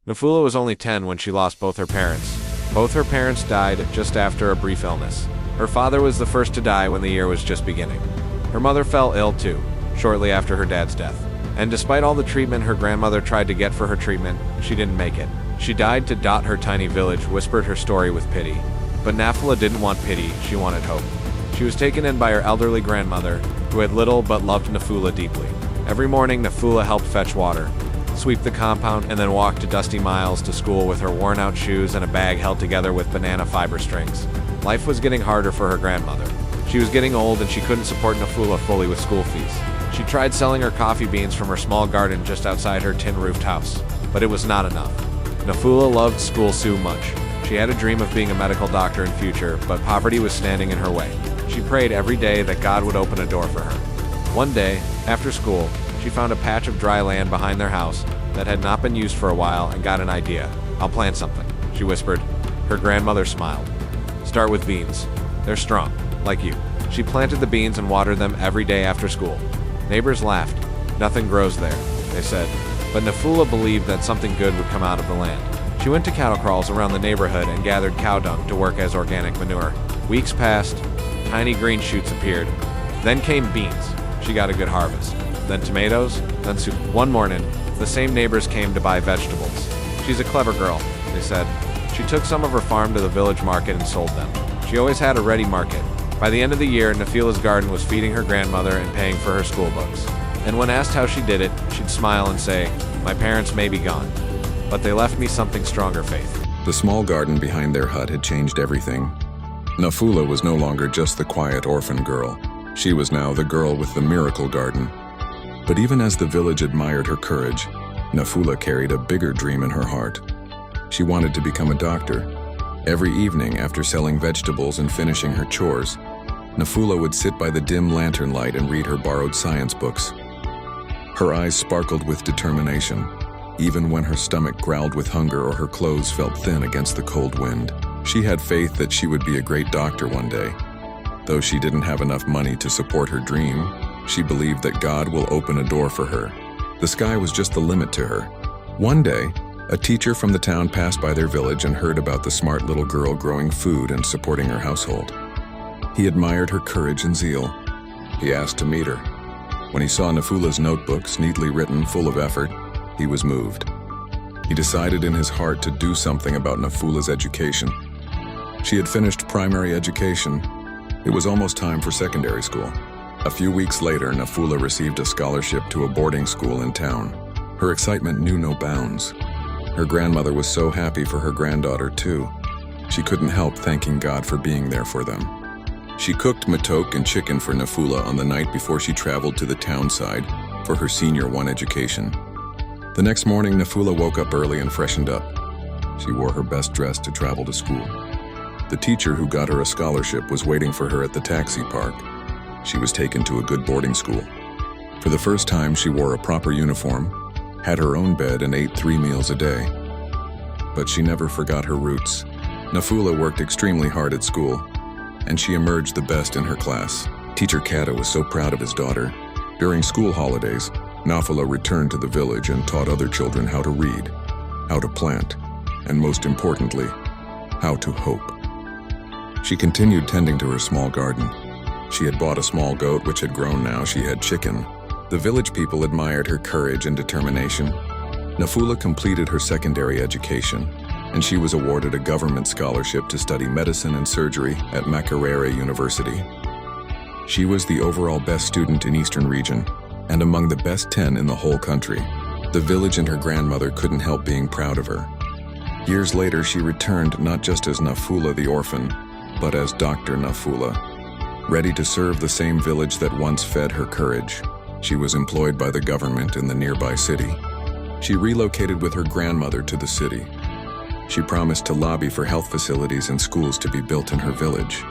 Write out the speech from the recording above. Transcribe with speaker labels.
Speaker 1: Nafula was only 10 when she lost both her parents. Both her parents died just after a brief illness. Her father was the first to die when the year was just beginning. Her mother fell ill too, shortly after her dad's death. And despite all the treatment her grandmother tried to get for her treatment, she didn't make it. She died to dot her tiny village, whispered her story with pity. But Nafula didn't want pity, she wanted hope. She was taken in by her elderly grandmother, who had little but loved Nafula deeply. Every morning, Nafula helped fetch water, sweep the compound, and then walk to dusty miles to school with her worn-out shoes and a bag held together with banana fiber strings. Life was getting harder for her grandmother. She was getting old and she couldn't support Nafula fully with school fees. She tried selling her coffee beans from her small garden just outside her tin-roofed house, but it was not enough. Nafula loved school so much. She had a dream of being a medical doctor in future, but poverty was standing in her way. She prayed every day that God would open a door for her. One day, after school, she found a patch of dry land behind their house that had not been used for a while and got an idea. "I'll plant something," she whispered. Her grandmother smiled. "Start with beans. They're strong, like you." She planted the beans and watered them every day after school. Neighbors laughed. "Nothing grows there," they said. But Nafula believed that something good would come out of the land. She went to cattle kraals around the neighborhood and gathered cow dung to work as organic manure. Weeks passed. Tiny green shoots appeared. Then came beans. She got a good harvest. Then tomatoes, then soup. One morning, the same neighbors came to buy vegetables. "She's a clever girl," they said. She took some of her farm to the village market and sold them. She always had a ready market. By the end of the year, Nafula's garden was feeding her grandmother and paying for her school books. And when asked how she did it, she'd smile and say, "My parents may be gone, but they left me something stronger, Faith."
Speaker 2: The small garden behind their hut had changed everything. Nafula was no longer just the quiet orphan girl. She was now the girl with the miracle garden. But even as the village admired her courage, Nafula carried a bigger dream in her heart. She wanted to become a doctor. Every evening, after selling vegetables and finishing her chores, Nafula would sit by the dim lantern light and read her borrowed science books. Her eyes sparkled with determination, even when her stomach growled with hunger or her clothes felt thin against the cold wind. She had faith that she would be a great doctor one day. Though she didn't have enough money to support her dream, she believed that God will open a door for her. The sky was just the limit to her. One day, a teacher from the town passed by their village and heard about the smart little girl growing food and supporting her household. He admired her courage and zeal. He asked to meet her. When he saw Nafula's notebooks, neatly written, full of effort, he was moved. He decided in his heart to do something about Nafula's education. She had finished primary education. It was almost time for secondary school. A few weeks later, Nafula received a scholarship to a boarding school in town. Her excitement knew no bounds. Her grandmother was so happy for her granddaughter, too. She couldn't help thanking God for being there for them. She cooked matok and chicken for Nafula on the night before she traveled to the town side for her Senior 1 education. The next morning, Nafula woke up early and freshened up. She wore her best dress to travel to school. The teacher who got her a scholarship was waiting for her at the taxi park. She was taken to a good boarding school. For the first time, she wore a proper uniform, had her own bed, and ate 3 meals a day. But she never forgot her roots. Nafula worked extremely hard at school, and she emerged the best in her class. Teacher Kata was so proud of his daughter. During school holidays, Nafula returned to the village and taught other children how to read, how to plant, and most importantly, how to hope. She continued tending to her small garden. She had bought a small goat which had grown. Now she had chicken. The village people admired her courage and determination. Nafula completed her secondary education, and she was awarded a government scholarship to study medicine and surgery at Makerere University. She was the overall best student in Eastern Region, and among the best 10 in the whole country. The village and her grandmother couldn't help being proud of her. Years later, she returned not just as Nafula the orphan, but as Dr. Nafula, ready to serve the same village that once fed her courage. She was employed by the government in the nearby city. She relocated with her grandmother to the city. She promised to lobby for health facilities and schools to be built in her village.